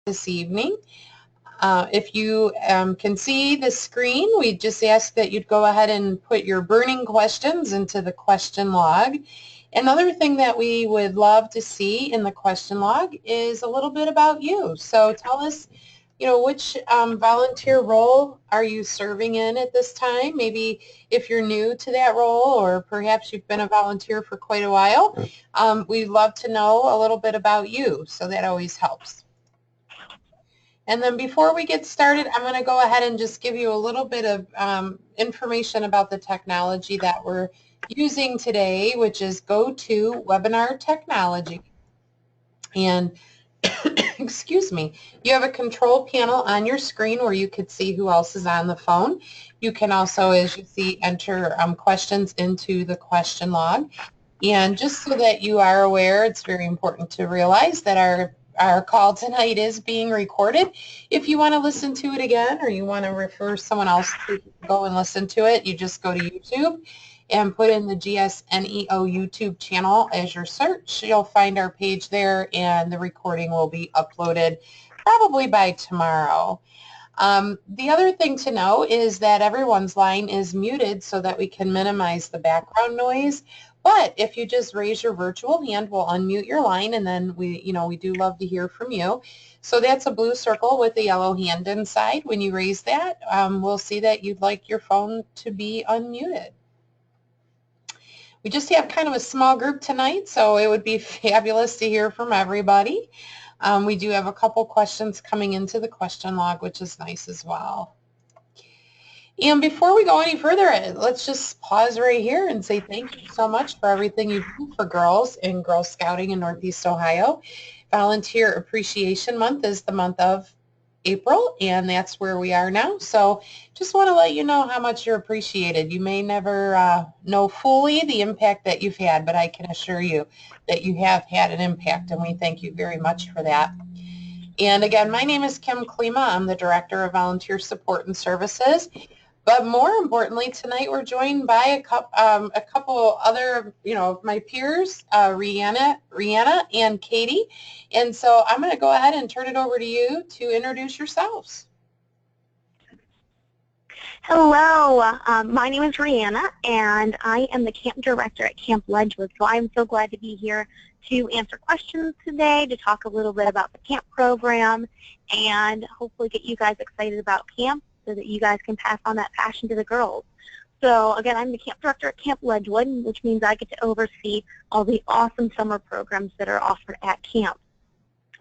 this evening. If you can see the screen, we just ask that you'd go ahead and put your burning questions into the question log. Another thing that we would love to see in the question log is a little bit about you. So tell us, which volunteer role are you serving in at this time? Maybe if you're new to that role, or perhaps you've been a volunteer for quite a while. We'd love to know a little bit about you, so that always helps. And then before we get started, I'm going to go ahead and just give you a little bit of information about the technology that we're using today, which is GoToWebinar technology. And excuse me, you have a control panel on your screen where you could see who else is on the phone. You can also, as you see, enter questions into the question log. And just so that you are aware, it's very important to realize that our call tonight is being recorded. If you want to listen to it again, or you want to refer someone else to go and listen to it, you just go to YouTube and put in the GSNEO YouTube channel as your search. You'll find our page there, and the recording will be uploaded probably by tomorrow. The other thing to know is that everyone's line is muted so that we can minimize the background noise. But if you just raise your virtual hand, we'll unmute your line, and then we do love to hear from you. So that's a blue circle with a yellow hand inside. When you raise that, we'll see that you'd like your phone to be unmuted. We just have kind of a small group tonight, so it would be fabulous to hear from everybody. We do have a couple questions coming into the question log, which is nice as well. And before we go any further, let's just pause right here and say thank you so much for everything you do for girls in Girl Scouting in Northeast Ohio. Volunteer Appreciation Month is the month of April, and that's where we are now. So just want to let you know how much you're appreciated. You may never know fully the impact that you've had, but I can assure you that you have had an impact, and we thank you very much for that. And again, my name is Kim Klima. I'm the Director of Volunteer Support and Services. But more importantly, tonight we're joined by a couple other, my peers, Rihanna, and Katie. And so I'm going to go ahead and turn it over to you to introduce yourselves. Hello, my name is Rihanna, and I am the camp director at Camp Ledgewood. So I'm so glad to be here to answer questions today, to talk a little bit about the camp program, and hopefully get you guys excited about camp, so that you guys can pass on that passion to the girls. So again, I'm the camp director at Camp Ledgewood, which means I get to oversee all the awesome summer programs that are offered at camp.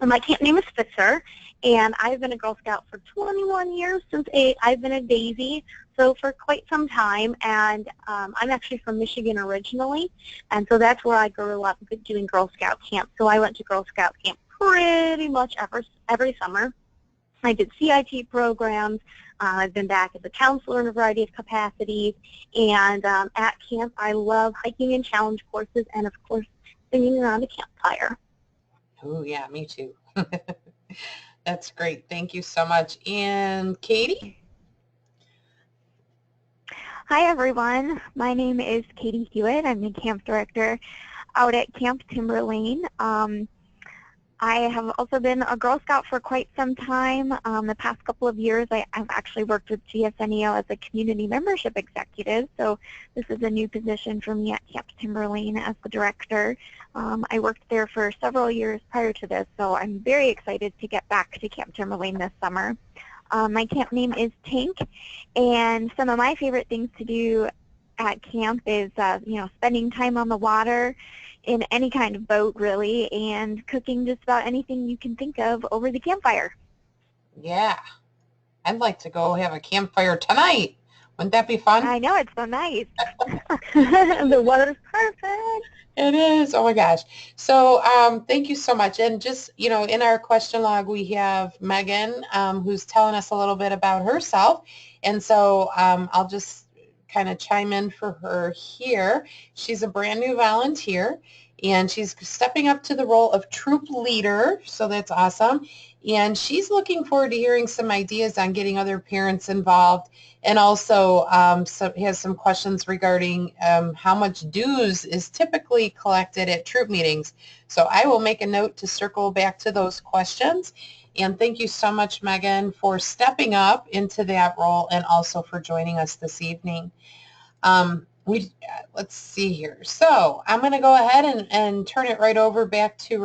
And my camp name is Spitzer, and I've been a Girl Scout for 21 years, since I've been a Daisy, so for quite some time. And I'm actually from Michigan originally, and so that's where I grew up doing Girl Scout camp. So I went to Girl Scout camp pretty much every summer. I did CIT programs. I've been back as a counselor in a variety of capacities, and at camp I love hiking and challenge courses, and of course singing around a campfire. Oh yeah, me too. That's great. Thank you so much. And Katie? Hi everyone, my name is Katie Hewitt. I'm the camp director out at Camp Timberlane. I have also been a Girl Scout for quite some time. The past couple of years, I've actually worked with GSNEO as a community membership executive, so this is a new position for me at Camp Timberlane as the director. I worked there for several years prior to this, so I'm very excited to get back to Camp Timberlane this summer. My camp name is Tink, and some of my favorite things to do at camp is, spending time on the water, in any kind of boat, really, and cooking just about anything you can think of over the campfire. Yeah. I'd like to go have a campfire tonight. Wouldn't that be fun? I know, it's so nice. The weather's perfect. It is. Oh, my gosh. So thank you so much. And just, in our question log, we have Megan, who's telling us a little bit about herself. And so I'll just kind of chime in for her here. She's a brand new volunteer, and she's stepping up to the role of troop leader, so that's awesome. And she's looking forward to hearing some ideas on getting other parents involved, and also has some questions regarding how much dues is typically collected at troop meetings. So I will make a note to circle back to those questions. And thank you so much, Megan, for stepping up into that role and also for joining us this evening. Let's see here. So I'm going to go ahead and turn it right over back to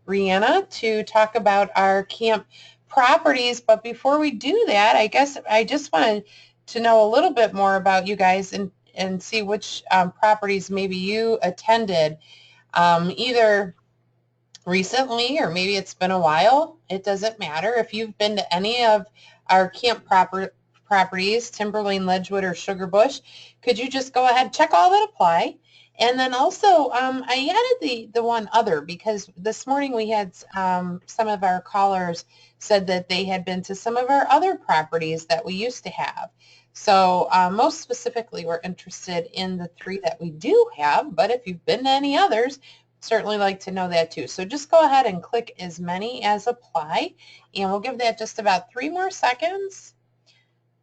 Rihanna to talk about our camp properties. But before we do that, I guess I just wanted to know a little bit more about you guys and see which properties maybe you attended, either recently or maybe it's been a while. It doesn't matter. If you've been to any of our camp properties, Timberlane, Ledgewood, or Sugarbush, could you just go ahead, check all that apply? And then also, I added the one other because this morning we had some of our callers said that they had been to some of our other properties that we used to have. So most specifically, we're interested in the 3 that we do have, but if you've been to any others, certainly like to know that too. So just go ahead and click as many as apply, and we'll give that just about 3 more seconds.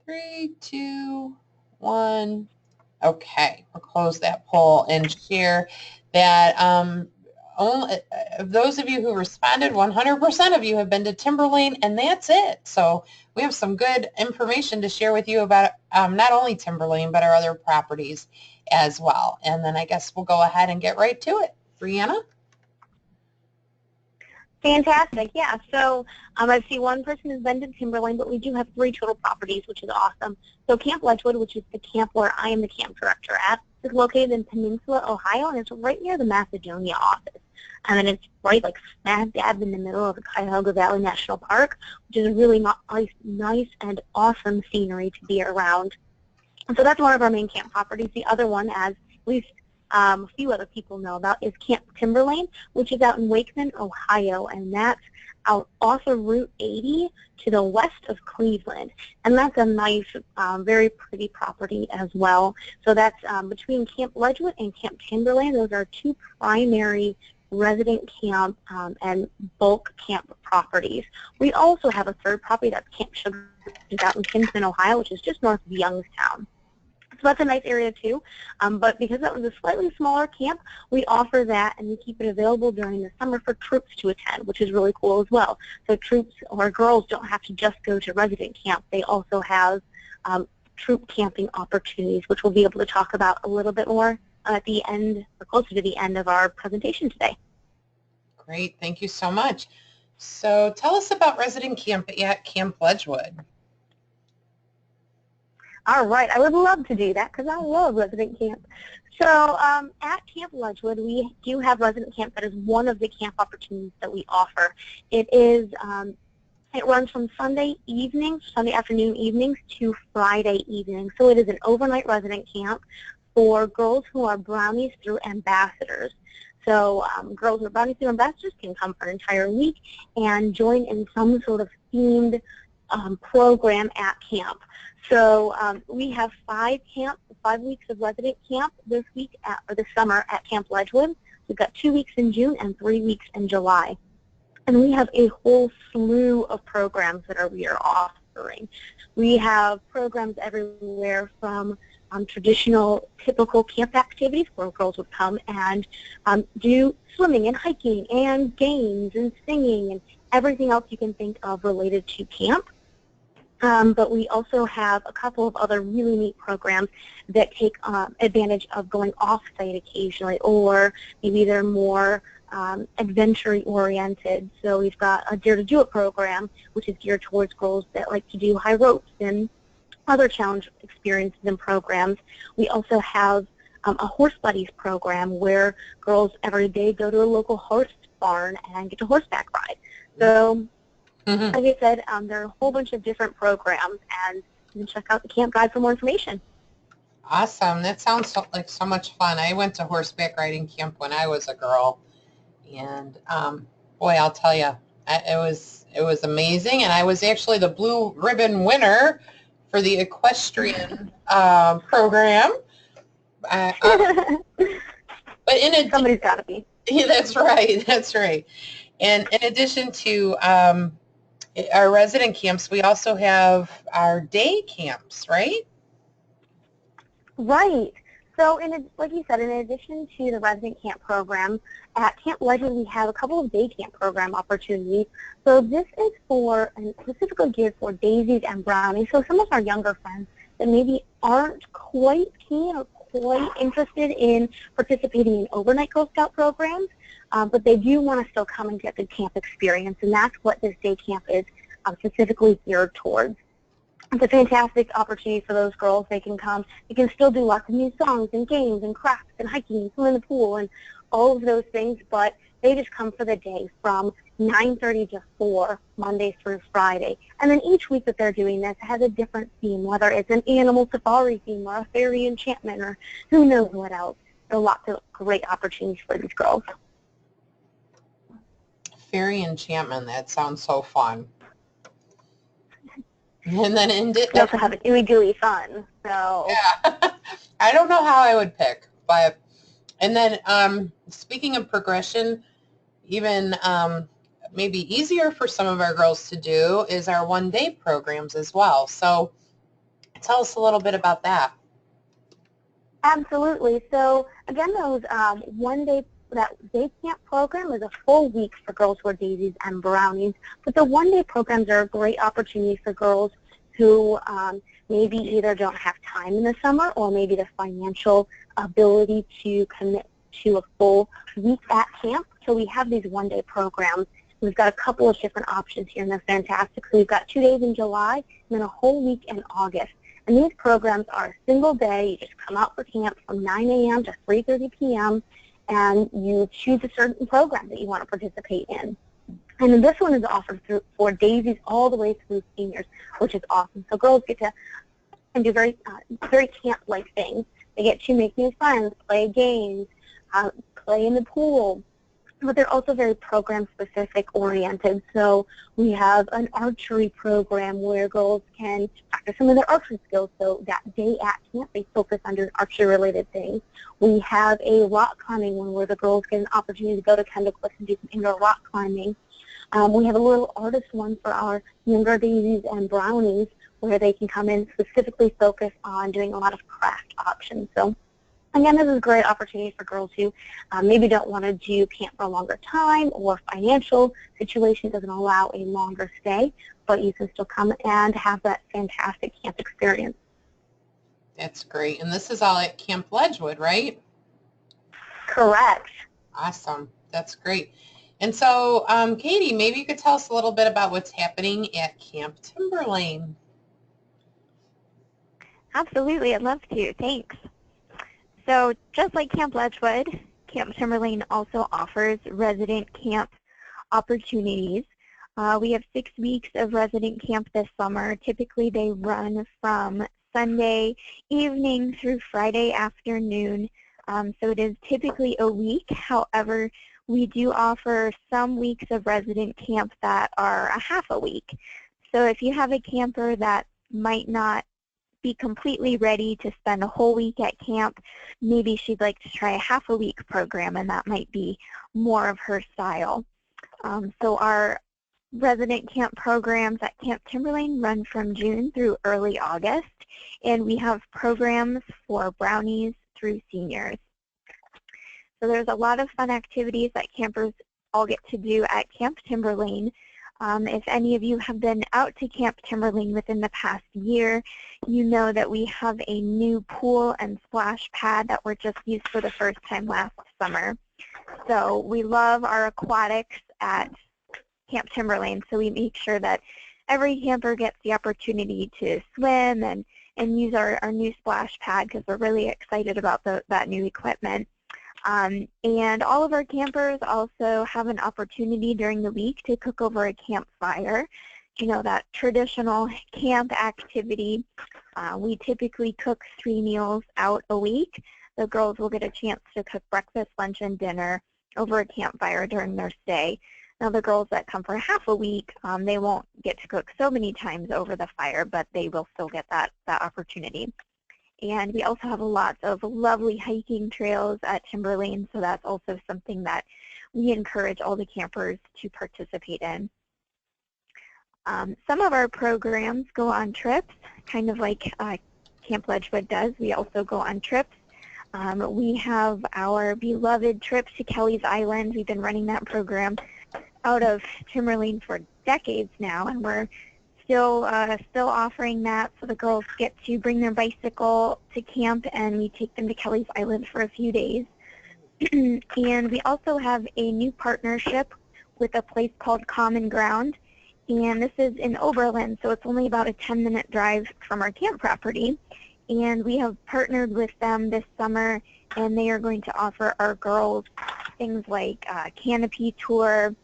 3, 2, 1. Okay, we'll close that poll and share that only of those of you who responded, 100% of you have been to Timberlane, and that's it. So we have some good information to share with you about not only Timberlane, but our other properties as well. And then I guess we'll go ahead and get right to it. Brianna? Fantastic, yeah. So I see one person has been to Timberlane, but we do have 3 total properties, which is awesome. So Camp Ledgewood, which is the camp where I am the camp director at, is located in Peninsula, Ohio, and it's right near the Macedonia office. And then it's right like smack dab in the middle of the Cuyahoga Valley National Park, which is really nice and awesome scenery to be around. And so that's one of our main camp properties. The other one, as at least a few other people know about, is Camp Timberlane, which is out in Wakeman, Ohio, and that's out off of Route 80 to the west of Cleveland. And that's a nice, very pretty property as well. So that's between Camp Ledgewood and Camp Timberlane. Those are 2 primary resident camp and bulk camp properties. We also have a 3rd property, that's Camp Sugar, which is out in Kinston, Ohio, which is just north of Youngstown. So that's a nice area too, but because that was a slightly smaller camp, we offer that and we keep it available during the summer for troops to attend, which is really cool as well. So troops or girls don't have to just go to resident camp. They also have troop camping opportunities, which we'll be able to talk about a little bit more at the end, or closer to the end of our presentation today. Great, thank you so much. So tell us about resident camp at Camp Ledgewood. All right, I would love to do that because I love resident camp. So at Camp Ledgewood, we do have resident camp. That is one of the camp opportunities that we offer. It is, it runs from Sunday afternoon evenings to Friday evenings. So it is an overnight resident camp for girls who are Brownies through ambassadors. So girls who are Brownies through ambassadors can come for an entire week and join in some sort of themed program at camp. So we have 5 weeks of resident camp this summer at Camp Ledgewood. We've got 2 weeks in June and 3 weeks in July. And we have a whole slew of programs that we are offering. We have programs everywhere from traditional, typical camp activities where girls would come and do swimming and hiking and games and singing and everything else you can think of related to camp. But we also have a couple of other really neat programs that take advantage of going off-site occasionally, or maybe they're more adventure-oriented. So we've got a Dare to Do It program, which is geared towards girls that like to do high ropes and other challenge experiences and programs. We also have a Horse Buddies program where girls every day go to a local horse barn and get to horseback ride. So like I said, there are a whole bunch of different programs, and you can check out the camp guide for more information. Awesome. That sounds like so much fun. I went to horseback riding camp when I was a girl, and boy, I'll tell you, it was amazing, and I was actually the blue ribbon winner for the equestrian program. But Somebody's got to be. Yeah, that's right. That's right. And in addition to our resident camps, we also have our day camps, right? Right. So, like you said, in addition to the resident camp program, at Camp Legend we have a couple of day camp program opportunities. So this is for, and specifically geared for daisies and brownies. So some of our younger friends that maybe aren't quite keen or quite interested in participating in overnight Girl Scout programs, but they do want to still come and get the camp experience, and that's what this day camp is specifically geared towards. It's a fantastic opportunity for those girls. They can come. They can still do lots of new songs and games and crafts and hiking and swim in the pool and all of those things, but they just come for the day from 9:30 to 4, Monday through Friday. And then each week that they're doing this has a different theme, whether it's an animal safari theme or a fairy enchantment or who knows what else. There are lots of great opportunities for these girls. Fairy enchantment, that sounds so fun. And then We also have an ooey gooey fun. So yeah. I don't know how I would pick, but and then speaking of progression, even maybe easier for some of our girls to do is our one-day programs as well. So tell us a little bit about that. absolutely. So again, those that day camp program is a full week for girls who are daisies and brownies. But the one-day programs are a great opportunity for girls who maybe either don't have time in the summer or maybe the financial ability to commit to a full week at camp. So we have these one-day programs. We've got a couple of different options here, and they're fantastic. So we've got 2 days in July and then a whole week in August. And these programs are a single day. You just come out for camp from 9 a.m. to 3:30 p.m. and you choose a certain program that you want to participate in. And then this one is offered for daisies all the way through seniors, which is awesome. So girls get to do very camp-like things. They get to make new friends, play games, play in the pool, but they're also very program-specific oriented. So we have an archery program where girls can practice some of their archery skills. So that day at camp, they focus on doing archery-related things. We have a rock climbing one where the girls get an opportunity to go to Kendall Cliffs and do some indoor rock climbing. We have a little artist one for our younger daisies and brownies where they can come in specifically focus on doing a lot of craft options. So again, this is a great opportunity for girls who maybe don't want to do camp for a longer time or financial situation doesn't allow a longer stay, but you can still come and have that fantastic camp experience. That's great. And this is all at Camp Ledgewood, right? Correct. Awesome. That's great. And so, Katie, maybe you could tell us a little bit about what's happening at Camp Timberlane. Absolutely. I'd love to. Thanks. So just like Camp Ledgewood, Camp Timberlane also offers resident camp opportunities. We have 6 weeks of resident camp this summer. Typically they run from Sunday evening through Friday afternoon. So it is typically a week. However, we do offer some weeks of resident camp that are a half a week. So if you have a camper that might not be completely ready to spend a whole week at camp, maybe she'd like to try a half a week program, and that might be more of her style. So our resident camp programs at Camp Timberlane run from June through early August, and we have programs for brownies through seniors. So there's a lot of fun activities that campers all get to do at Camp Timberlane. If any of you have been out to Camp Timberlane within the past year, you know that we have a new pool and splash pad that were just used for the first time last summer. So we love our aquatics at Camp Timberlane, so we make sure that every camper gets the opportunity to swim and use our new splash pad because we're really excited about that new equipment. And all of our campers also have an opportunity during the week to cook over a campfire. You know, that traditional camp activity. We typically cook 3 meals out a week. The girls will get a chance to cook breakfast, lunch, and dinner over a campfire during their stay. Now the girls that come for half a week, they won't get to cook so many times over the fire, but they will still get that opportunity. And we also have lots of lovely hiking trails at Timberlane, so that's also something that we encourage all the campers to participate in. Some of our programs go on trips, kind of like Camp Ledgewood does. We also go on trips. We have our beloved trip to Kelly's Island. We've been running that program out of Timberlane for decades now, and we're still offering that. So the girls get to bring their bicycle to camp, and we take them to Kelly's Island for a few days. And we also have a new partnership with a place called Common Ground, and this is in Oberlin, so it's only about a 10-minute drive from our camp property. And we have partnered with them this summer, and they are going to offer our girls things like canopy tour,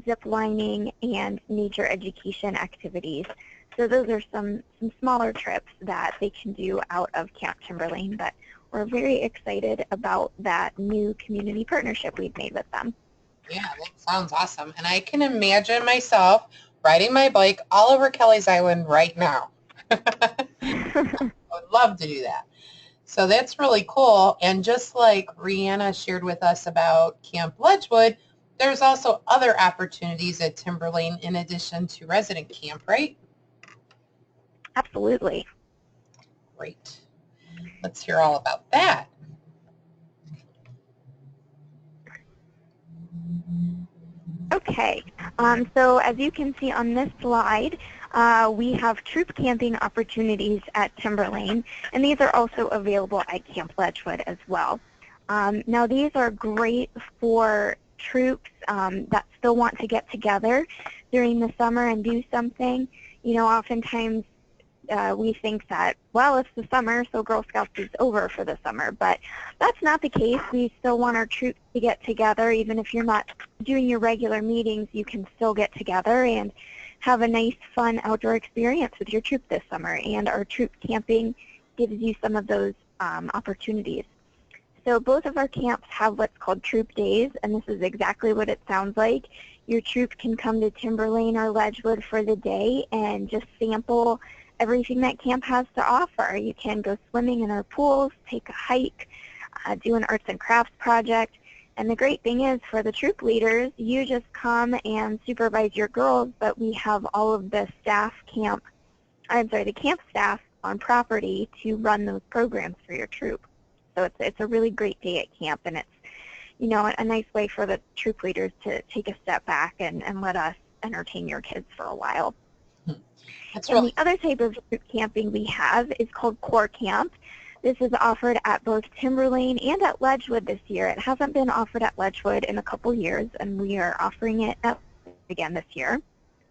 zip lining, and nature education activities. So those are some smaller trips that they can do out of Camp Timberlane, but we're very excited about that new community partnership we've made with them. Yeah, that sounds awesome. And I can imagine myself riding my bike all over Kelly's Island right now. I would love to do that. So that's really cool. And just like Rihanna shared with us about Camp Ledgewood, there's also other opportunities at Timberlane in addition to resident camp, right? Absolutely. Great. Let's hear all about that. Okay, so as you can see on this slide, we have troop camping opportunities at Timberlane, and these are also available at Camp Ledgewood as well. Now these are great for troops that still want to get together during the summer and do something. You know, oftentimes we think that, well, it's the summer, so Girl Scouts is over for the summer, but that's not the case. We still want our troops to get together. Even if you're not doing your regular meetings, you can still get together and have a nice, fun outdoor experience with your troop this summer, and our troop camping gives you some of those opportunities. So both of our camps have what's called troop days, and this is exactly what it sounds like. Your troop can come to Timberlane or Ledgewood for the day and just sample everything that camp has to offer. You can go swimming in our pools, take a hike, do an arts and crafts project. And the great thing is, for the troop leaders, you just come and supervise your girls, but we have all of the the camp staff on property to run those programs for your troop. So it's a really great day at camp, and it's, you know, a nice way for the troop leaders to take a step back and let us entertain your kids for a while. That's And the other type of troop camping we have is called Core Camp. This is offered at both Timberlane and at Ledgewood this year. It hasn't been offered at Ledgewood in a couple years, and we are offering it again this year.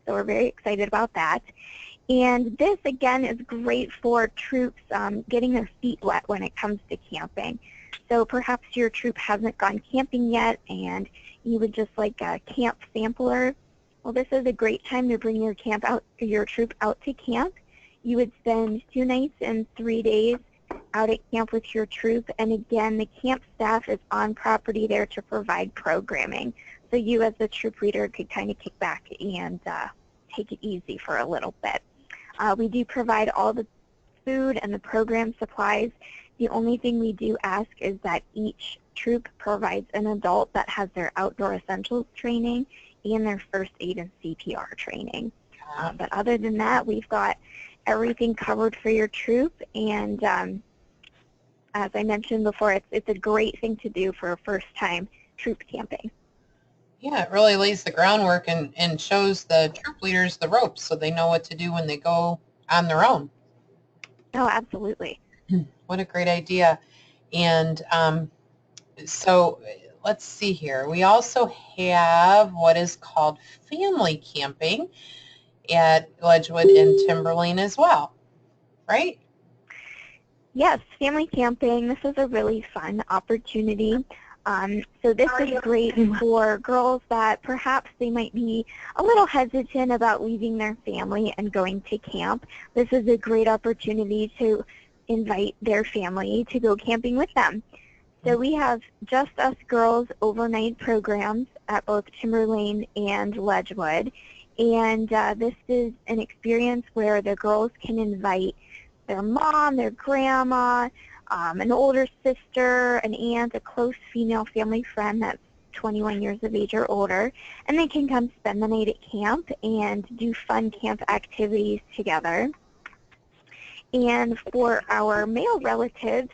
So we're very excited about that. And this, again, is great for troops getting their feet wet when it comes to camping. So perhaps your troop hasn't gone camping yet, and you would just like a camp sampler. Well, this is a great time to bring your troop out to camp. You would spend 2 nights and 3 days out at camp with your troop, and again, the camp staff is on property there to provide programming. So you as the troop leader could kind of kick back and take it easy for a little bit. We do provide all the food and the program supplies. The only thing we do ask is that each troop provides an adult that has their outdoor essentials training and their first aid and CPR training. But other than that, we've got everything covered for your troop, and as I mentioned before, it's a great thing to do for a first-time troop camping. Yeah, it really lays the groundwork and shows the troop leaders the ropes so they know what to do when they go on their own. Oh, absolutely. What a great idea. And so let's see here. We also have what is called family camping at Ledgewood and Timberlane as well, right? Yes, family camping. This is a really fun opportunity. So this is great for girls that perhaps they might be a little hesitant about leaving their family and going to camp. This is a great opportunity to invite their family to go camping with them. So we have Just Us Girls overnight programs at both Timberlane and Ledgewood. And this is an experience where the girls can invite their mom, their grandma, an older sister, an aunt, a close female family friend that's 21 years of age or older, and they can come spend the night at camp and do fun camp activities together. And for our male relatives,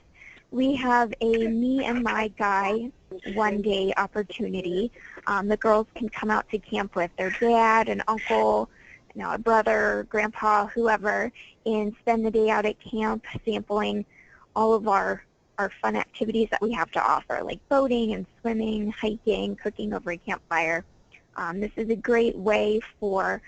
we have a me and my guy one-day opportunity. The girls can come out to camp with their dad and uncle, a brother, grandpa, whoever, and spend the day out at camp sampling all of our fun activities that we have to offer, like boating and swimming, hiking, cooking over a campfire. This is a great way for,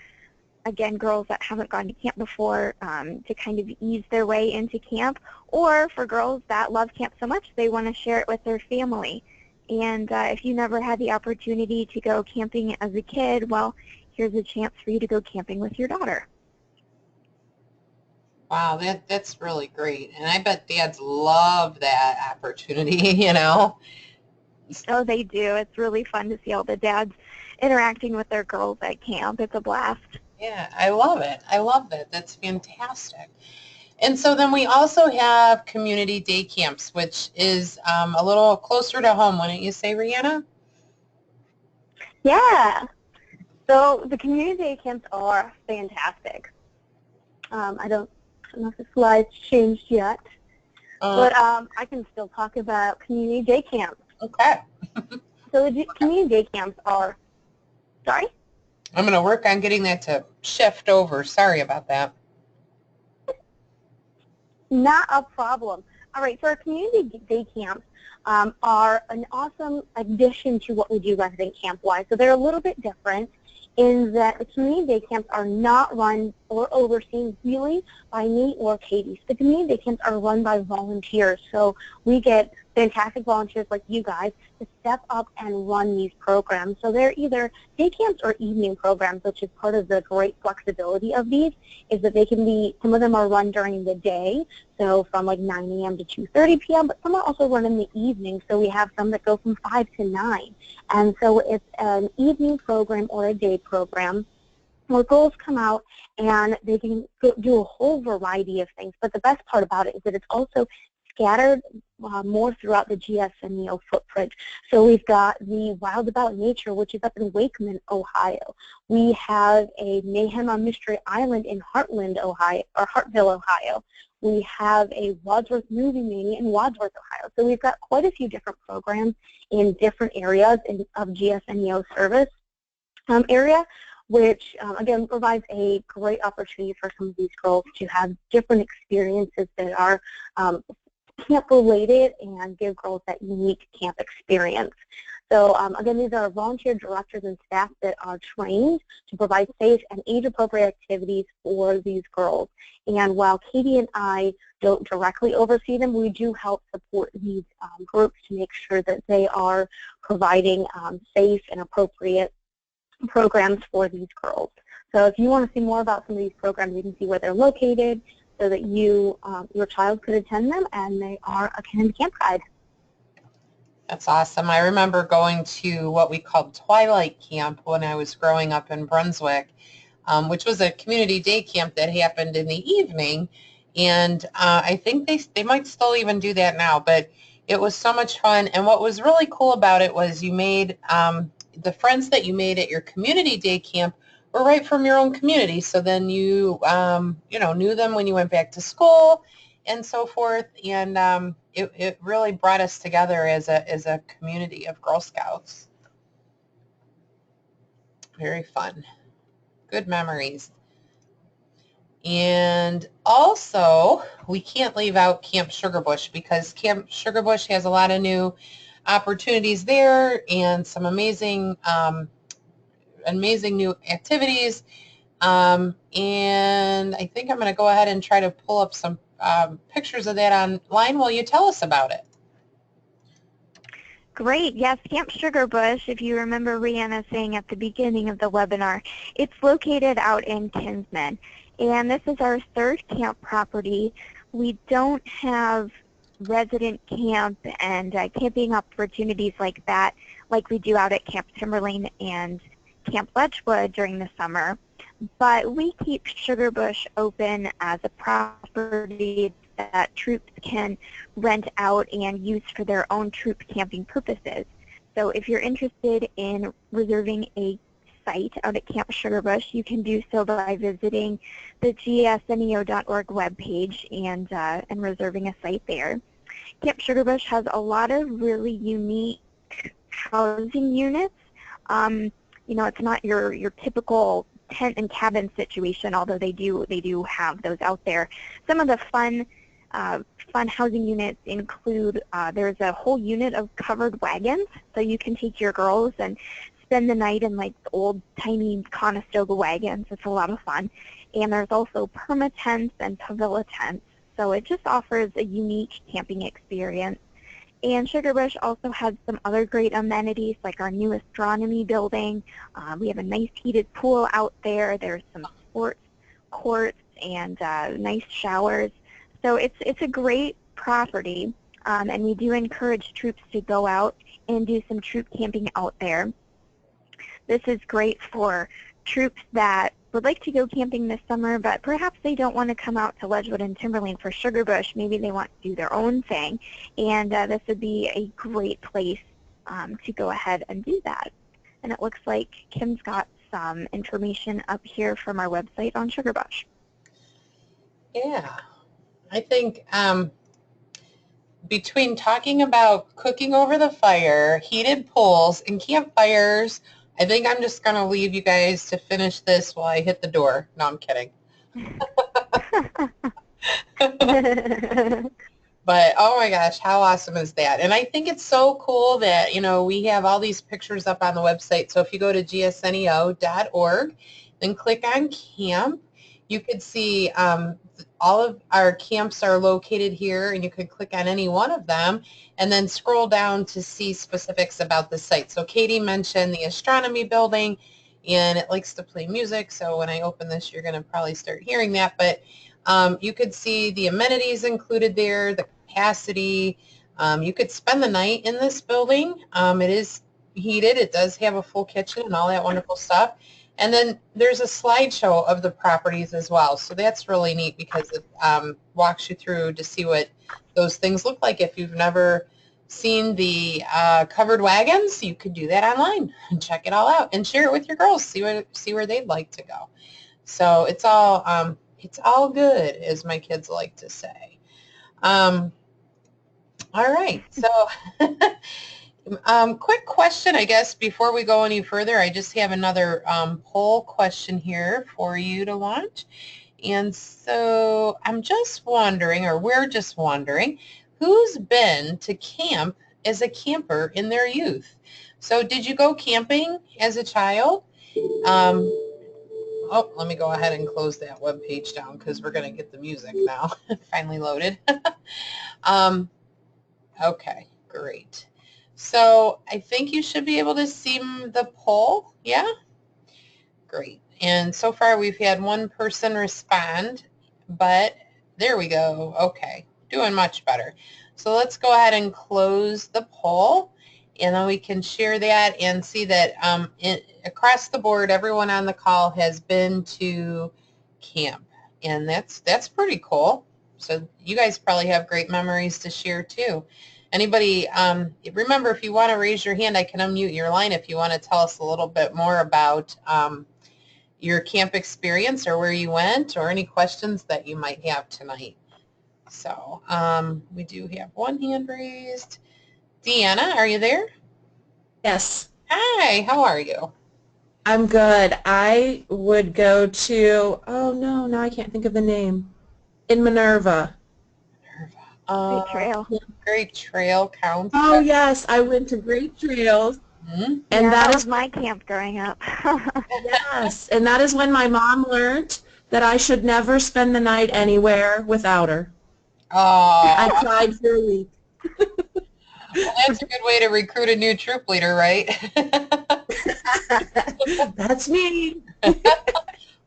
again, girls that haven't gone to camp before to kind of ease their way into camp, or for girls that love camp so much they want to share it with their family. And if you never had the opportunity to go camping as a kid, well, here's a chance for you to go camping with your daughter. Wow, that's really great. And I bet dads love that opportunity, you know? Oh, they do. It's really fun to see all the dads interacting with their girls at camp. It's a blast. Yeah, I love it. I love that. That's fantastic. And so then we also have community day camps, which is a little closer to home, wouldn't you say, Rihanna? Yeah. So the community day camps are fantastic. I don't know if the slides changed yet, but I can still talk about community day camps. Okay. So the community day camps are, sorry? I'm going to work on getting that to shift over. Sorry about that. Not a problem. All right, so our community day camps are an awesome addition to what we do resident camp-wise. So they're a little bit different in that the community day camps are not run or overseen really by me or Katie. The community day camps are run by volunteers. So we get fantastic volunteers like you guys to step up and run these programs. So they're either day camps or evening programs, which is part of the great flexibility of these, is that they can be, some of them are run during the day, so from like 9 a.m. to 2:30 p.m., but some are also run in the evening, so we have some that go from 5 to 9. And so it's an evening program or a day program where girls come out and they can do a whole variety of things. But the best part about it is that it's also scattered more throughout the GSNEO footprint. So we've got the Wild About Nature, which is up in Wakeman, Ohio. We have a Mayhem on Mystery Island in Heartland, Ohio, or Hartville, Ohio. We have a Wadsworth Movie Mania in Wadsworth, Ohio. So we've got quite a few different programs in different areas of GSNEO service area, which, again, provides a great opportunity for some of these girls to have different experiences that are camp-related and give girls that unique camp experience. So, again, these are volunteer directors and staff that are trained to provide safe and age-appropriate activities for these girls. And while Katie and I don't directly oversee them, we do help support these groups to make sure that they are providing safe and appropriate programs for these girls. So if you want to see more about some of these programs, you can see where they're located so that you, your child could attend them, and they are a camp guide. That's awesome. I remember going to what we called Twilight Camp when I was growing up in Brunswick, which was a community day camp that happened in the evening. And I think they might still even do that now, but it was so much fun. And what was really cool about it was you made the friends that you made at your community day camp were right from your own community. So then you, knew them when you went back to school and so forth. And it really brought us together as a community of Girl Scouts. Very fun. Good memories. And also, we can't leave out Camp Sugarbush because Camp Sugarbush has a lot of new opportunities there and some amazing new activities. And I think I'm going to go ahead and try to pull up some pictures of that online. Will you tell us about it? Great. Yes, Camp Sugarbush, if you remember Rihanna saying at the beginning of the webinar, it's located out in Kinsman. And this is our third camp property. We don't have resident camp and camping opportunities like that like we do out at Camp Timberlane and Camp Ledgewood during the summer. But we keep Sugarbush open as a property that troops can rent out and use for their own troop camping purposes. So if you're interested in reserving a site out at Camp Sugarbush, you can do so by visiting the gsneo.org webpage and reserving a site there. Camp Sugarbush has a lot of really unique housing units. You know, it's not your typical tent and cabin situation, although they do have those out there. Some of the fun housing units include there's a whole unit of covered wagons, so you can take your girls and spend the night in like the old tiny Conestoga wagons. It's a lot of fun. And there's also perma tents and pavilla tents, so it just offers a unique camping experience. And Sugarbush also has some other great amenities, like our new astronomy building. We have a nice heated pool out there. There's some sports courts and nice showers. So it's a great property, and we do encourage troops to go out and do some troop camping out there. This is great for troops that would like to go camping this summer, but perhaps they don't want to come out to Ledgewood and Timberlane for Sugarbush. Maybe they want to do their own thing, and this would be a great place to go ahead and do that. And it looks like Kim's got some information up here from our website on Sugarbush. Yeah, I think between talking about cooking over the fire, heated pools, and campfires, I think I'm just going to leave you guys to finish this while I hit the door. No, I'm kidding. But, oh my gosh, how awesome is that? And I think it's so cool that, you know, we have all these pictures up on the website. So if you go to gsneo.org and click on camp, you could see all of our camps are located here, and you could click on any one of them and then scroll down to see specifics about the site. So Katie mentioned the astronomy building, and it likes to play music, so when I open this, you're going to probably start hearing that. But you could see the amenities included there, the capacity. You could spend the night in this building. It is heated. It does have a full kitchen and all that wonderful stuff. And then there's a slideshow of the properties as well. So that's really neat because it walks you through to see what those things look like. If you've never seen the covered wagons, you could do that online and check it all out and share it with your girls. See where they'd like to go. So it's all good, as my kids like to say. All right. So quick question, I guess, before we go any further. I just have another poll question here for you to launch. And so I'm just wondering, or we're just wondering, who's been to camp as a camper in their youth? So did you go camping as a child? Oh, let me go ahead and close that web page down because we're going to get the music now. Finally loaded. Okay, great. So I think you should be able to see the poll. Yeah? Great. And so far we've had one person respond, but there we go. Okay, doing much better. So let's go ahead and close the poll, and then we can share that and see that across the board, everyone on the call has been to camp, and that's pretty cool. So you guys probably have great memories to share too. Anybody, remember, if you want to raise your hand, I can unmute your line if you want to tell us a little bit more about your camp experience or where you went, or any questions that you might have tonight. So we do have one hand raised. Deanna, are you there? Yes. Hi, how are you? I'm good. I would go to, oh no, now I can't think of the name. In Minerva. Great trail. Great Trail Count. Oh yes, I went to Great Trails. Mm-hmm. And yeah, that was is my camp growing up. yes, and that is when my mom learned that I should never spend the night anywhere without her. Oh. I cried for a week. Well, that's a good way to recruit a new troop leader, right? That's me.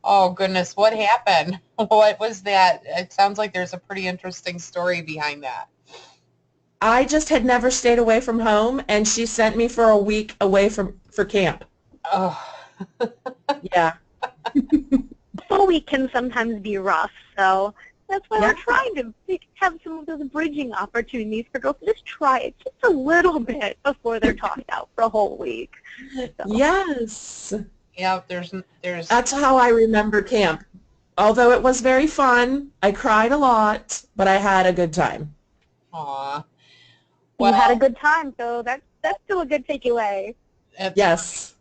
Oh, goodness. What happened? What was that? It sounds like there's a pretty interesting story behind that. I just had never stayed away from home, and she sent me for a week away for camp. Oh. Yeah. Full week can sometimes be rough, so That's why Yeah. we're trying to have some of those bridging opportunities for girls to just try it just a little bit before they're tossed out for a whole week. So. Yes. Yeah, there's That's how I remember camp. Although it was very fun, I cried a lot, but I had a good time. aw. You had a Well, good time, so that's still a good takeaway. that's Yes.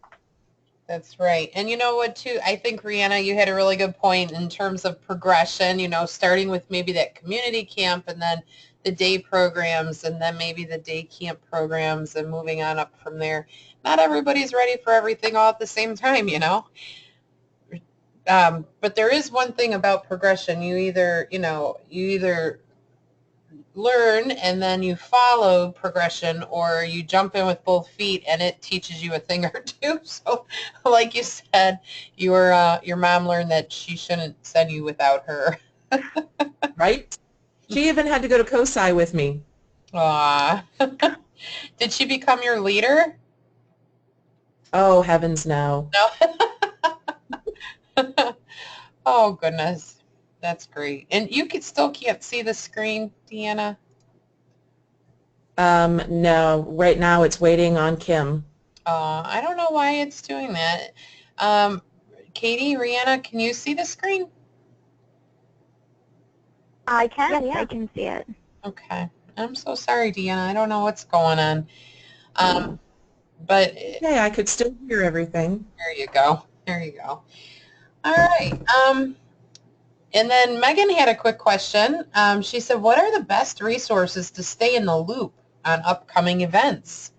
That's right. And you know what, too? I think, Rihanna, you had a really good point in terms of progression, starting with maybe that community camp and then the day programs and then maybe the day camp programs and moving on up from there. Not everybody's ready for everything all at the same time. But there is one thing about progression. You either learn and then you follow progression, or you jump in with both feet and it teaches you a thing or two. So like you said, your mom learned that she shouldn't send you without her. Right? She even had to go to COSI with me. Aw. Did she become your leader? Oh, heavens no. No. Oh goodness, that's great. And you still can't see the screen, Deanna? No. Right now it's waiting on Kim. I don't know why it's doing that. Um, Katie, Rihanna, can you see the screen? I can, Yes, yeah. I can see it. Okay. I'm so sorry, Deanna. I don't know what's going on. But Okay, I could still hear everything. there you go. There you go. All right. And then Megan had a quick question. She said, what are the best resources to stay in the loop on upcoming events?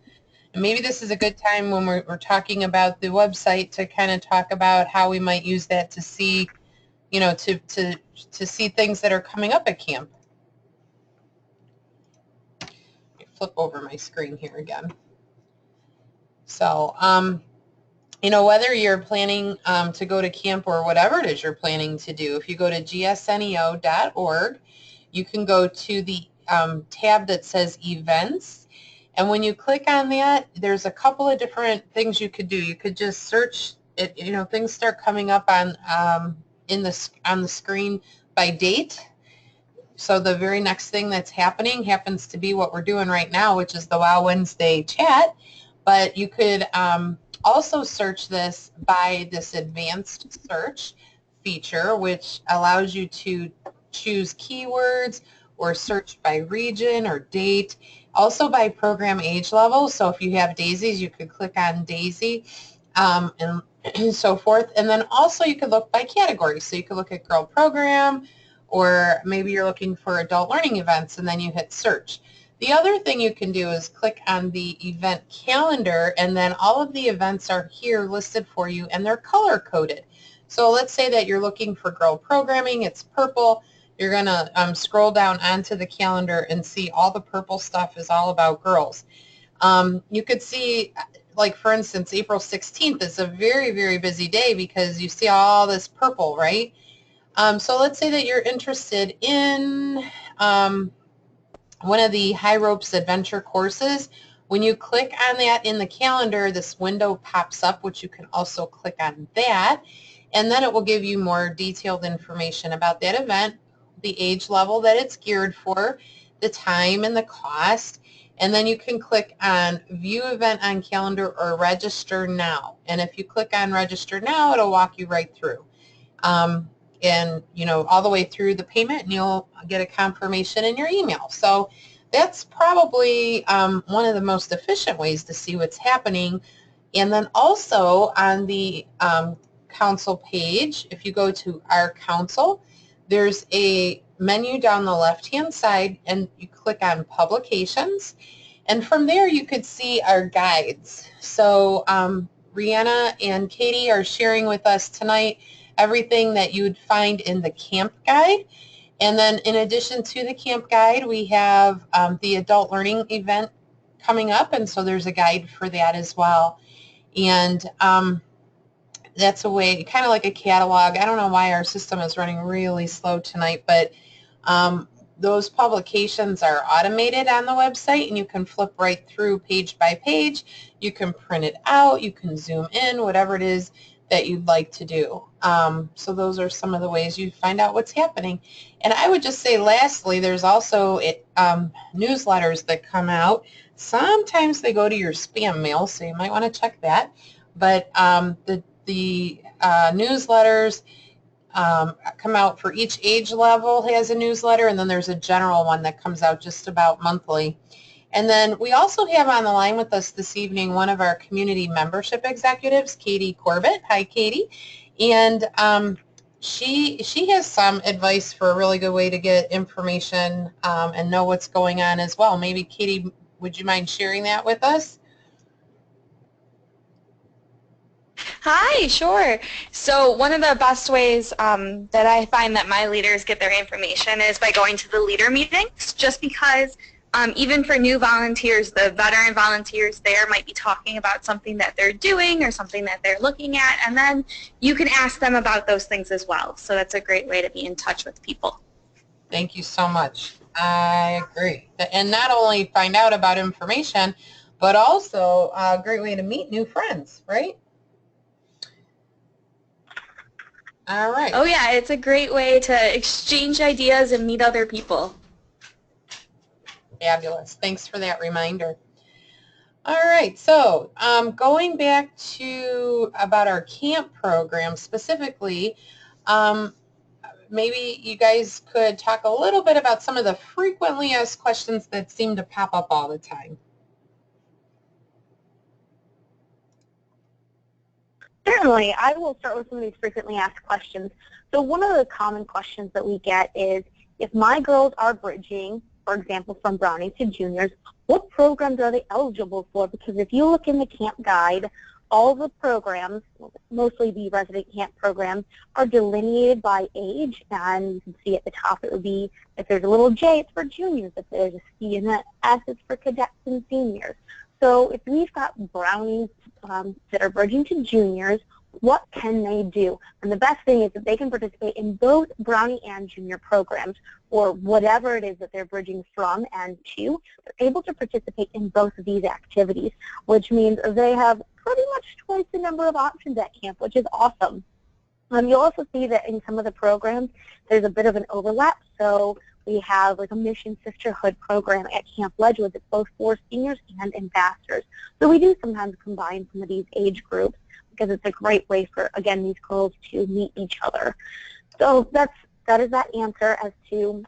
And maybe this is a good time when we're talking about the website to kind of talk about how we might use that to see, to see things that are coming up at camp. Let me flip over my screen here again. So, whether you're planning to go to camp or whatever it is you're planning to do, if you go to gsneo.org, you can go to the tab that says events. And when you click on that, there's a couple of different things you could do. You could just search it, things start coming up on the screen by date. So the very next thing that's happening happens to be what we're doing right now, which is the Wow Wednesday chat. But you could also search this by this advanced search feature, which allows you to choose keywords or search by region or date, also by program age level. So if you have daisies, you could click on daisy and so forth. And then also you could look by category. So you could look at girl program, or maybe you're looking for adult learning events, and then you hit search. The other thing you can do is click on the event calendar, and then all of the events are here listed for you, and they're color coded. So let's say that you're looking for girl programming, it's purple. You're going to scroll down onto the calendar and see all the purple stuff is all about girls. You could see, like for instance, April 16th is a very, very busy day because you see all this purple, right? So let's say that you're interested in one of the High Ropes Adventure courses. When you click on that in the calendar, this window pops up, which you can also click on that, and then it will give you more detailed information about that event, the age level that it's geared for, the time and the cost, and then you can click on View Event on Calendar or Register Now. And if you click on Register Now, it'll walk you right through. And all the way through the payment, and you'll get a confirmation in your email. So that's probably one of the most efficient ways to see what's happening. And then also on the council page, if you go to Our Council, there's a menu down the left-hand side, and you click on Publications. And from there, you could see our guides. So Rihanna and Katie are sharing with us tonight everything that you would find in the camp guide. And then in addition to the camp guide, we have the adult learning event coming up, and so there's a guide for that as well. And that's a way, kind of like a catalog. I don't know why our system is running really slow tonight, but those publications are automated on the website, and you can flip right through page by page. You can print it out, you can zoom in, whatever it is that you'd like to do. So those are some of the ways you find out what's happening. And I would just say lastly, there's also newsletters that come out. Sometimes they go to your spam mail, so you might want to check that. But the newsletters come out for each age level, has a newsletter, and then there's a general one that comes out just about monthly. And then we also have on the line with us this evening one of our community membership executives, Katie Corbett. Hi, Katie. And she has some advice for a really good way to get information and know what's going on as well. Maybe, Katie, would you mind sharing that with us? Hi, sure. So one of the best ways that I find that my leaders get their information is by going to the leader meetings, just because even for new volunteers, the veteran volunteers there might be talking about something that they're doing or something that they're looking at, and then you can ask them about those things as well. So that's a great way to be in touch with people. Thank you so much. I agree. And not only find out about information, but also a great way to meet new friends, right? All right. Oh yeah, it's a great way to exchange ideas and meet other people. Fabulous. Thanks for that reminder. All right, so going back to about our camp program specifically, maybe you guys could talk a little bit about some of the frequently asked questions that seem to pop up all the time. Certainly. I will start with some of these frequently asked questions. So one of the common questions that we get is, if my girls are bridging, for example, from Brownies to juniors, what programs are they eligible for? Because if you look in the camp guide, all the programs, mostly the resident camp programs, are delineated by age. And you can see at the top it would be, if there's a little J, it's for juniors. If there's a C and an S, it's for cadets and seniors. So if we've got Brownies that are bridging to juniors, what can they do? And the best thing is that they can participate in both Brownie and junior programs, or whatever it is that they're bridging from and to. They're able to participate in both of these activities, which means they have pretty much twice the number of options at camp, which is awesome. You'll also see that in some of the programs, there's a bit of an overlap. So we have like a Mission Sisterhood program at Camp Ledgewood that's both for seniors and ambassadors. So we do sometimes combine some of these age groups, because it's a great way for, again, these girls to meet each other. So that is that answer as to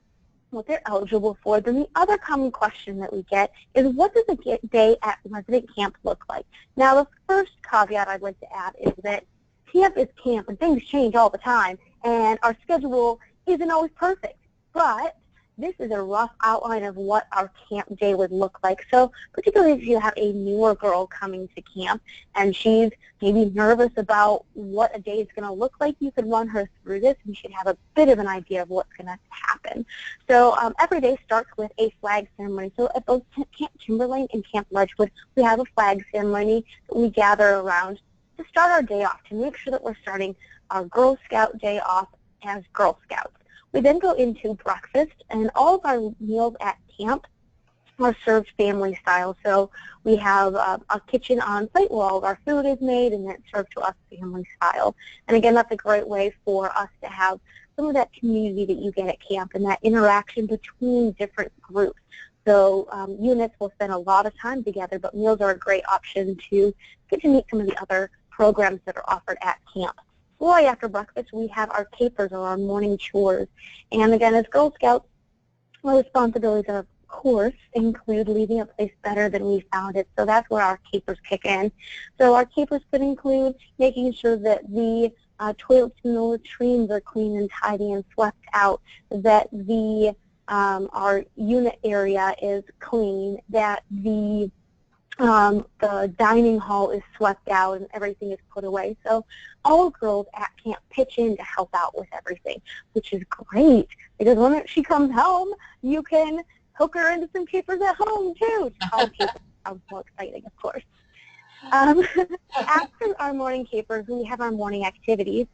what they're eligible for. Then the other common question that we get is, what does a day at resident camp look like? Now, the first caveat I'd like to add is that camp is camp, and things change all the time, and our schedule isn't always perfect. But this is a rough outline of what our camp day would look like. So particularly if you have a newer girl coming to camp and she's maybe nervous about what a day is going to look like, you could run her through this and she'd have a bit of an idea of what's going to happen. So every day starts with a flag ceremony. So at both Camp Timberlane and Camp Ledgewood, we have a flag ceremony that we gather around to start our day off, to make sure that we're starting our Girl Scout day off as Girl Scouts. We then go into breakfast, and all of our meals at camp are served family style. So we have a kitchen on site where all of our food is made, and it's served to us family style. And again, that's a great way for us to have some of that community that you get at camp and that interaction between different groups. So units will spend a lot of time together, but meals are a great option to get to meet some of the other programs that are offered at camp. Right after breakfast, we have our capers, or our morning chores. And again, as Girl Scouts, our responsibilities, of course, include leaving a place better than we found it. So that's where our capers kick in. So our capers could include making sure that the toilets in the latrines are clean and tidy and swept out, that the our unit area is clean, that the dining hall is swept out and everything is put away. So all girls at camp pitch in to help out with everything, which is great, because when she comes home, you can hook her into some capers at home too. Sounds so exciting, of course. After our morning capers, we have our morning activities.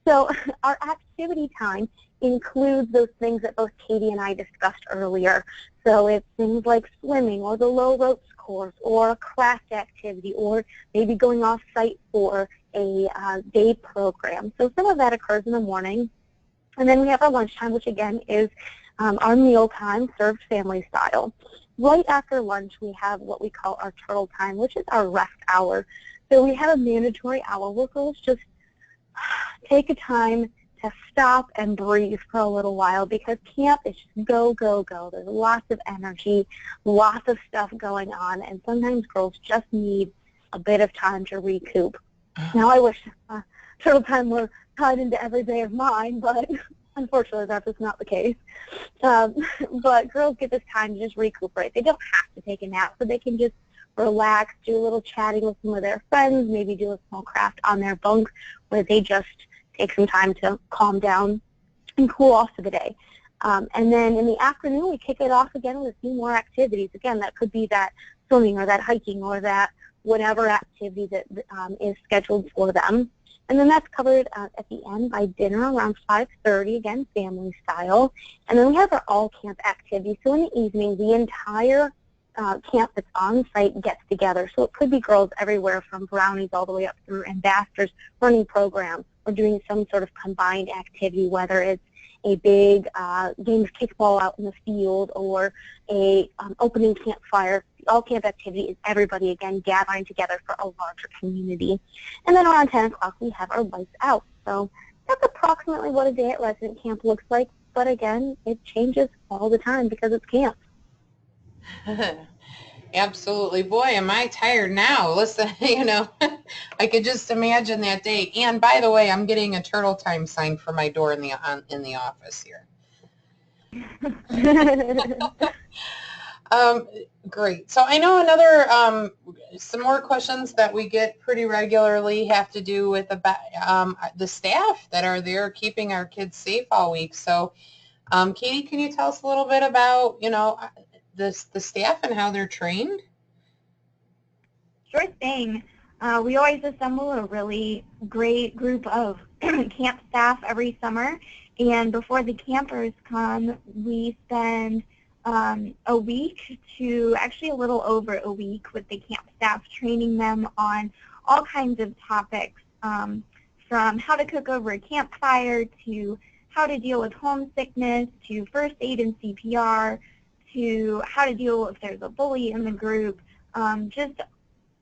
So our activity time includes those things that both Katie and I discussed earlier. So it's things like swimming, or the low ropes course, or a craft activity, or maybe going off site for a day program. So some of that occurs in the morning. And then we have our lunchtime, which again is our meal time, served family style. Right after lunch, we have what we call our turtle time, which is our rest hour. So we have a mandatory hour where girls just take a time to stop and breathe for a little while, because camp is just go, go, go. There's lots of energy, lots of stuff going on, and sometimes girls just need a bit of time to recoup. Now, I wish turtle time were tied into every day of mine, but unfortunately that's just not the case. But girls get this time to just recuperate. They don't have to take a nap, but they can just relax, do a little chatting with some of their friends, maybe do a small craft on their bunk where they just take some time to calm down and cool off for the day. And then in the afternoon, we kick it off again with a few more activities. Again, that could be that swimming or that hiking or that whatever activity that is scheduled for them. And then that's covered at the end by dinner around 5:30, again, family style. And then we have our all-camp activities. So in the evening, the entire camp that's on site gets together. So it could be girls everywhere from brownies all the way up through ambassadors running programs or doing some sort of combined activity, whether it's a big game of kickball out in the field or a opening campfire. The all-camp activity is everybody, again, gathering together for a larger community. And then around 10 o'clock, we have our lights out. So that's approximately what a day at resident camp looks like. But again, it changes all the time because it's camp. Absolutely. Boy, am I tired now. Listen, I could just imagine that day. And by the way, I'm getting a turtle time sign for my door in the office here. Great. So I know another, some more questions that we get pretty regularly have to do with the staff that are there keeping our kids safe all week. So Katie, can you tell us a little bit about, the staff and how they're trained? Sure thing. We always assemble a really great group of camp staff every summer, and before the campers come, we spend a week to actually a little over a week with the camp staff, training them on all kinds of topics, from how to cook over a campfire to how to deal with homesickness to first aid and CPR to how to deal if there's a bully in the group, just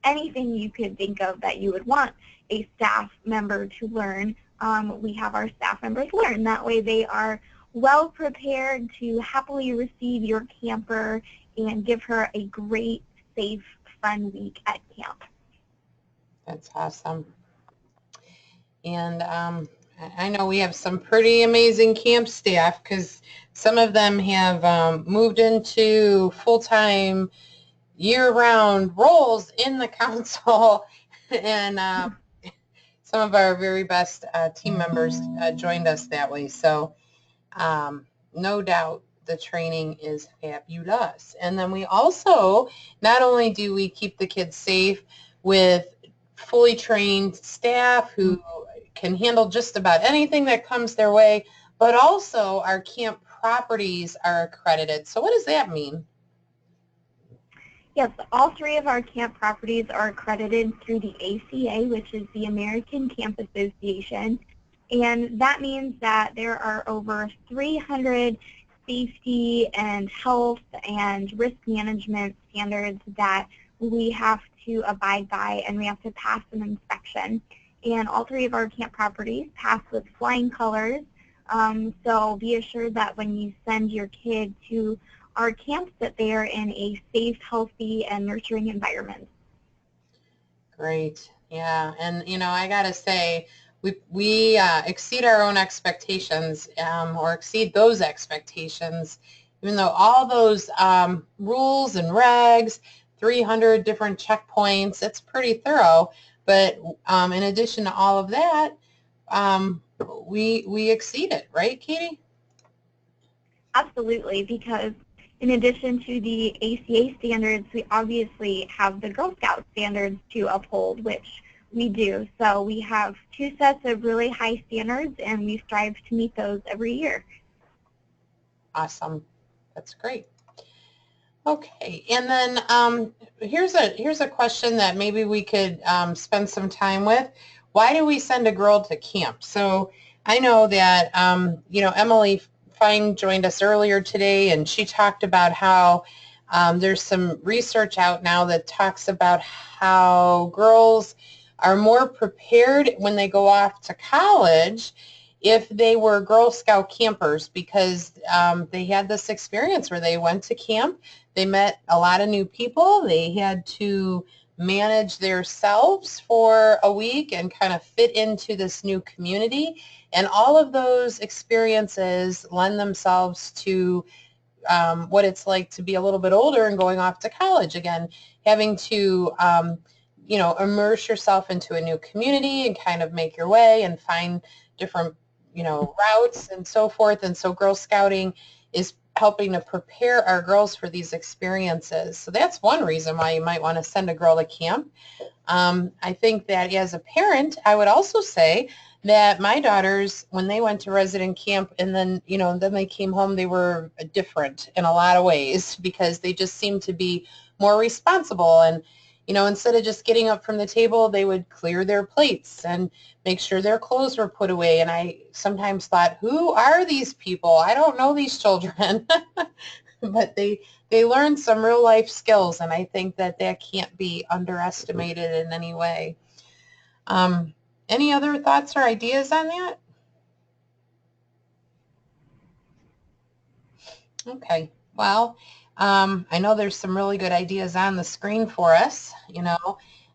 anything you could think of that you would want a staff member to learn, we have our staff members learn. That way they are well prepared to happily receive your camper and give her a great, safe, fun week at camp. That's awesome. And I know we have some pretty amazing camp staff because some of them have moved into full-time year-round roles in the council, and some of our very best team members joined us that way. So no doubt the training is fabulous. And then we also, not only do we keep the kids safe with fully trained staff who can handle just about anything that comes their way, but also our camp properties are accredited. So what does that mean? Yes, all three of our camp properties are accredited through the ACA, which is the American Camp Association. And that means that there are over 300 safety and health and risk management standards that we have to abide by, and we have to pass an inspection. And all three of our camp properties pass with flying colors. So be assured that when you send your kid to our camps that they are in a safe, healthy, and nurturing environment. Great. Yeah. And, I got to say, we exceed our own expectations, or exceed those expectations, even though all those rules and regs, 300 different checkpoints, it's pretty thorough. But in addition to all of that, we exceed it, right, Katie? Absolutely, because in addition to the ACA standards, we obviously have the Girl Scout standards to uphold, which we do. So we have two sets of really high standards, and we strive to meet those every year. Awesome. That's great. Okay, and then here's a question that maybe we could spend some time with. why do we send a girl to camp? So I know that, Emily Fine joined us earlier today, and she talked about how there's some research out now that talks about how girls are more prepared when they go off to college if they were Girl Scout campers, because they had this experience where they went to camp, they met a lot of new people, they had to manage themselves for a week and kind of fit into this new community. And all of those experiences lend themselves to what it's like to be a little bit older and going off to college again, having to, immerse yourself into a new community and kind of make your way and find different, routes and so forth. And so Girl Scouting is helping to prepare our girls for these experiences. So that's one reason why you might want to send a girl to camp. I think that as a parent, I would also say that my daughters, when they went to resident camp and then, then they came home, they were different in a lot of ways because they just seemed to be more responsible. And, instead of just getting up from the table, they would clear their plates and make sure their clothes were put away. And I sometimes thought, who are these people? I don't know these children. But they learned some real life skills, and I think that can't be underestimated in any way. Any other thoughts or ideas on that? Okay, well, I know there's some really good ideas on the screen for us.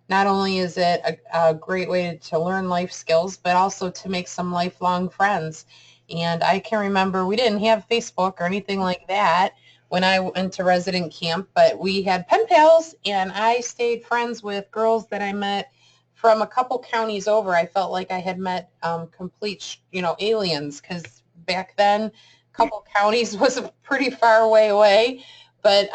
Not only is it a great way to learn life skills, but also to make some lifelong friends. And I can remember we didn't have Facebook or anything like that when I went to resident camp, but we had pen pals, and I stayed friends with girls that I met from a couple counties over. I felt like I had met complete, aliens, because back then, a couple counties was a pretty far way away. But,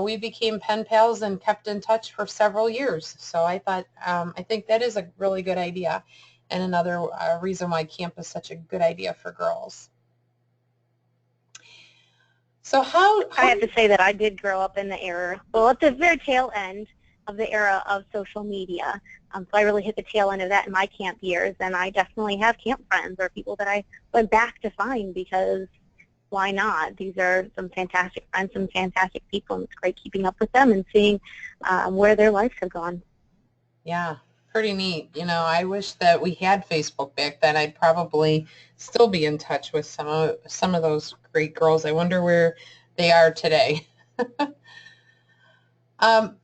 we became pen pals and kept in touch for several years. So I thought, I think that is a really good idea, and another reason why camp is such a good idea for girls. So I have to say that I did grow up in the era, well, at the very tail end of the era of social media. So I really hit the tail end of that in my camp years, and I definitely have camp friends or people that I went back to find because why not? These are some fantastic friends, some fantastic people, and it's great keeping up with them and seeing where their lives have gone. Yeah, pretty neat. I wish that we had Facebook back then. I'd probably still be in touch with some of those great girls. I wonder where they are today.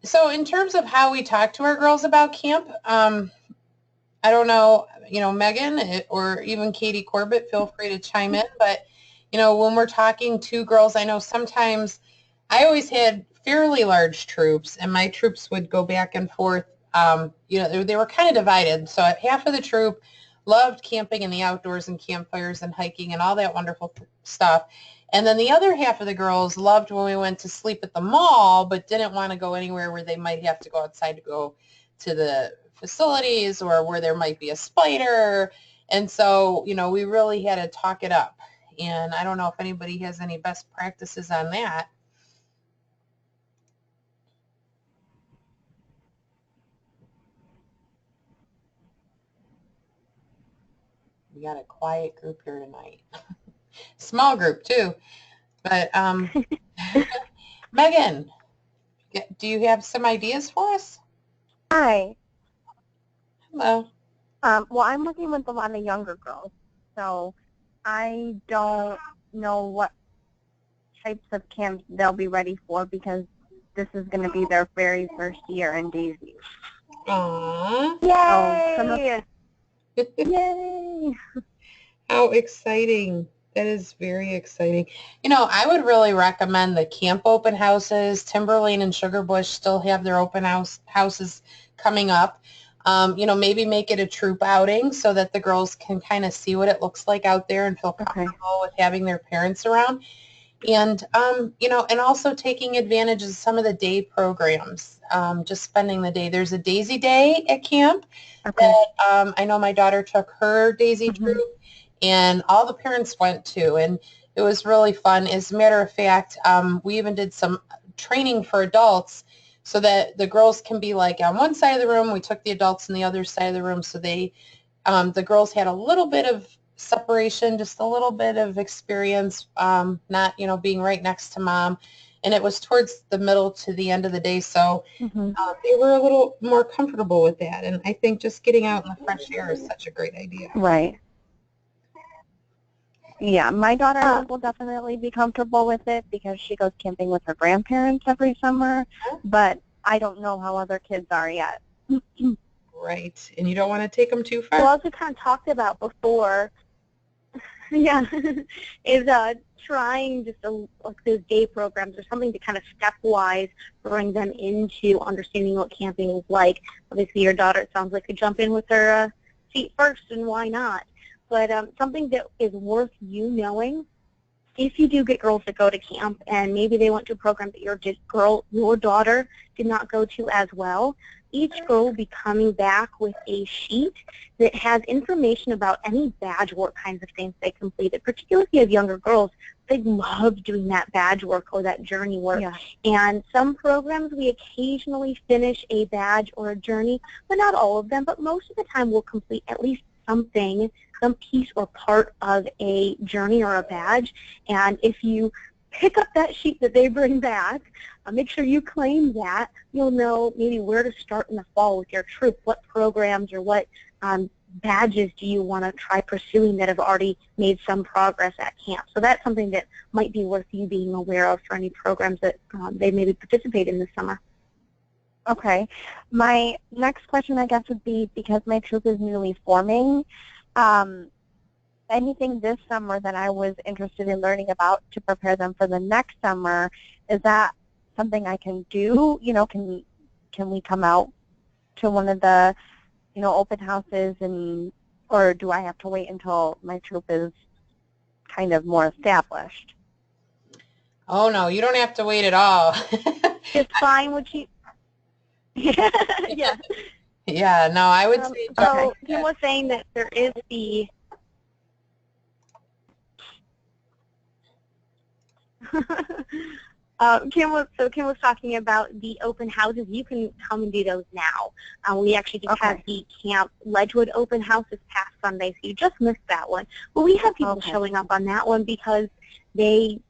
So in terms of how we talk to our girls about camp, I don't know, Megan or even Katie Corbett, feel free to chime in. But, when we're talking to girls, I know sometimes I always had fairly large troops, and my troops would go back and forth. They were kind of divided. So half of the troop loved camping in the outdoors and campfires and hiking and all that wonderful stuff. And then the other half of the girls loved when we went to sleep at the mall, but didn't want to go anywhere where they might have to go outside to go to the facilities or where there might be a spider. And so, we really had to talk it up. And I don't know if anybody has any best practices on that. We got a quiet group here tonight. Small group too. But Megan, do you have some ideas for us? Hi. Hello. Well, I'm working with a lot of younger girls, so I don't know what types of camps they'll be ready for because this is going to be their very first year in Daisy. Aww. Yay! Yay! How exciting. That is very exciting. I would really recommend the camp open houses. Timberlane and Sugarbush still have their open houses coming up. Maybe make it a troop outing so that the girls can kind of see what it looks like out there and feel comfortable with having their parents around. And, and also taking advantage of some of the day programs, just spending the day. There's a Daisy Day at camp that I know my daughter took her Daisy troop, and all the parents went to, and it was really fun. As a matter of fact, we even did some training for adults so that the girls can be like on one side of the room. We took the adults on the other side of the room, so they, the girls had a little bit of separation, just a little bit of experience, not, you know, being right next to mom. And it was towards the middle to the end of the day, so they were a little more comfortable with that. And I think just getting out in the fresh air is such a great idea. Right. Yeah, my daughter will definitely be comfortable with it because she goes camping with her grandparents every summer, but I don't know how other kids are yet. Right, and you don't want to take them too far. Well, as we kind of talked about before, yeah, is trying just like those day programs or something to kind of stepwise bring them into understanding what camping is like. Obviously, your daughter, it sounds like, could jump in with her feet first, and why not? But something that is worth you knowing, if you do get girls that go to camp and maybe they went to a program that your daughter did not go to as well, each girl will be coming back with a sheet that has information about any badge work kinds of things they completed. Particularly if you have younger girls, they love doing that badge work or that journey work. Yeah. And some programs we occasionally finish a badge or a journey, but not all of them, but most of the time we'll complete at least something, some piece or part of a journey or a badge. And if you pick up that sheet that they bring back, make sure you claim that. You'll know maybe where to start in the fall with your troop. What programs or what badges do you want to try pursuing that have already made some progress at camp? So that's something that might be worth you being aware of for any programs that they maybe participate in this summer. Okay. My next question, I guess, would be, because my troop is newly forming, anything this summer that I was interested in learning about to prepare them for the next summer, is that something I can do? You know, can we come out to one of the, you know, open houses, and or do I have to wait until my troop is kind of more established? Oh no, you don't have to wait at all. It's fine what you yeah. Yeah, no, I would say so Kim was saying that there is the Kim was talking about the open houses. You can come and do those now. We actually just had the Camp Ledgewood open house this past Sunday, so you just missed that one. But we have people showing up on that one because they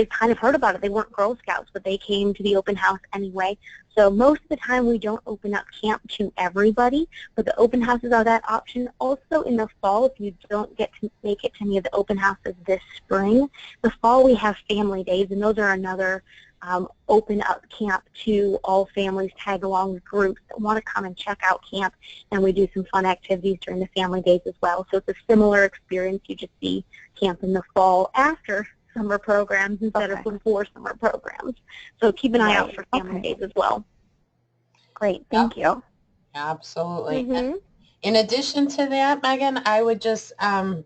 kind of heard about it. They weren't Girl Scouts, but they came to the open house anyway. So most of the time we don't open up camp to everybody, but the open houses are that option. Also in the fall, if you don't get to make it to any of the open houses this spring, the fall we have family days, and those are another open up camp to all families, tag along with groups that want to come and check out camp, and we do some fun activities during the family days as well. So it's a similar experience. You just see camp in the fall after summer programs instead of before summer programs. So keep an eye out for family days as well. Great, thank you. Absolutely. In addition to that, Megan, I would just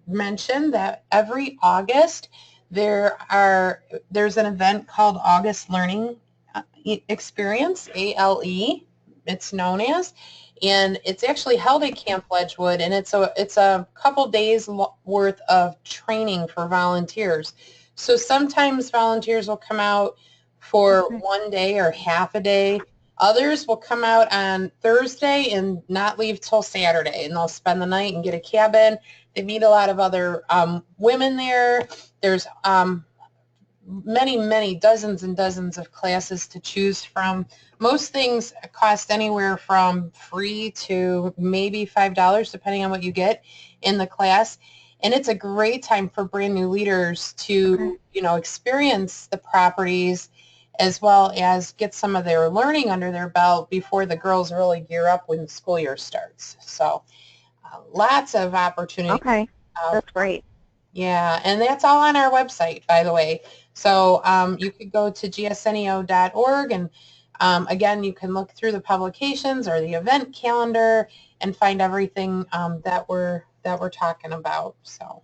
mention that every August there's an event called August Learning Experience, ALE, it's known as, and it's actually held at Camp Ledgewood, and it's a couple days worth of training for volunteers. So sometimes volunteers will come out for one day or half a day. Others will come out on Thursday and not leave till Saturday, and they'll spend the night and get a cabin. They meet a lot of other women there. There's many dozens and dozens of classes to choose from. Most things cost anywhere from free to maybe $5, depending on what you get in the class. And it's a great time for brand new leaders to, you know, experience the properties as well as get some of their learning under their belt before the girls really gear up when the school year starts. So lots of opportunities. Okay, that's great. Yeah, and that's all on our website, by the way. So you could go to gsneo.org, and again, you can look through the publications or the event calendar and find everything that we're talking about. So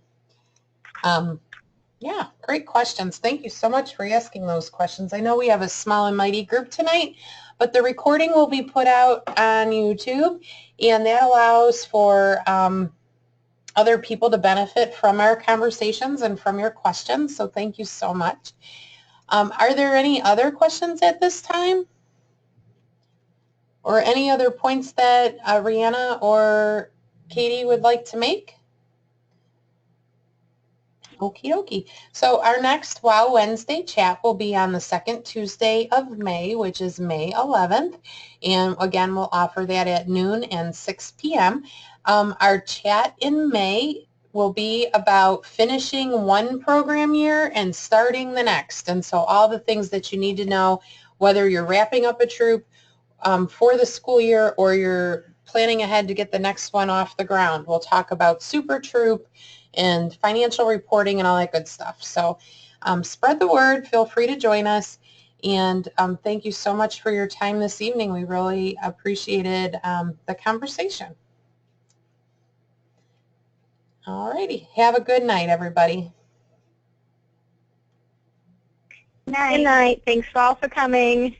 yeah, great questions. Thank you so much for asking those questions. I know we have a small and mighty group tonight, but the recording will be put out on YouTube, and that allows for other people to benefit from our conversations and from your questions. So thank you so much. Are there any other questions at this time? or any other points that Rihanna or Katie would like to make? Okie dokie. So our next Wow Wednesday chat will be on the second Tuesday of May, which is May 11th. And again, we'll offer that at noon and 6 p.m. Our chat in May will be about finishing one program year and starting the next. And so all the things that you need to know, whether you're wrapping up a troop for the school year or you're planning ahead to get the next one off the ground. We'll talk about Super Troop and financial reporting and all that good stuff. So spread the word. Feel free to join us. And thank you so much for your time this evening. We really appreciated the conversation. All righty. Have a good night, everybody. Good night. Thanks all for coming.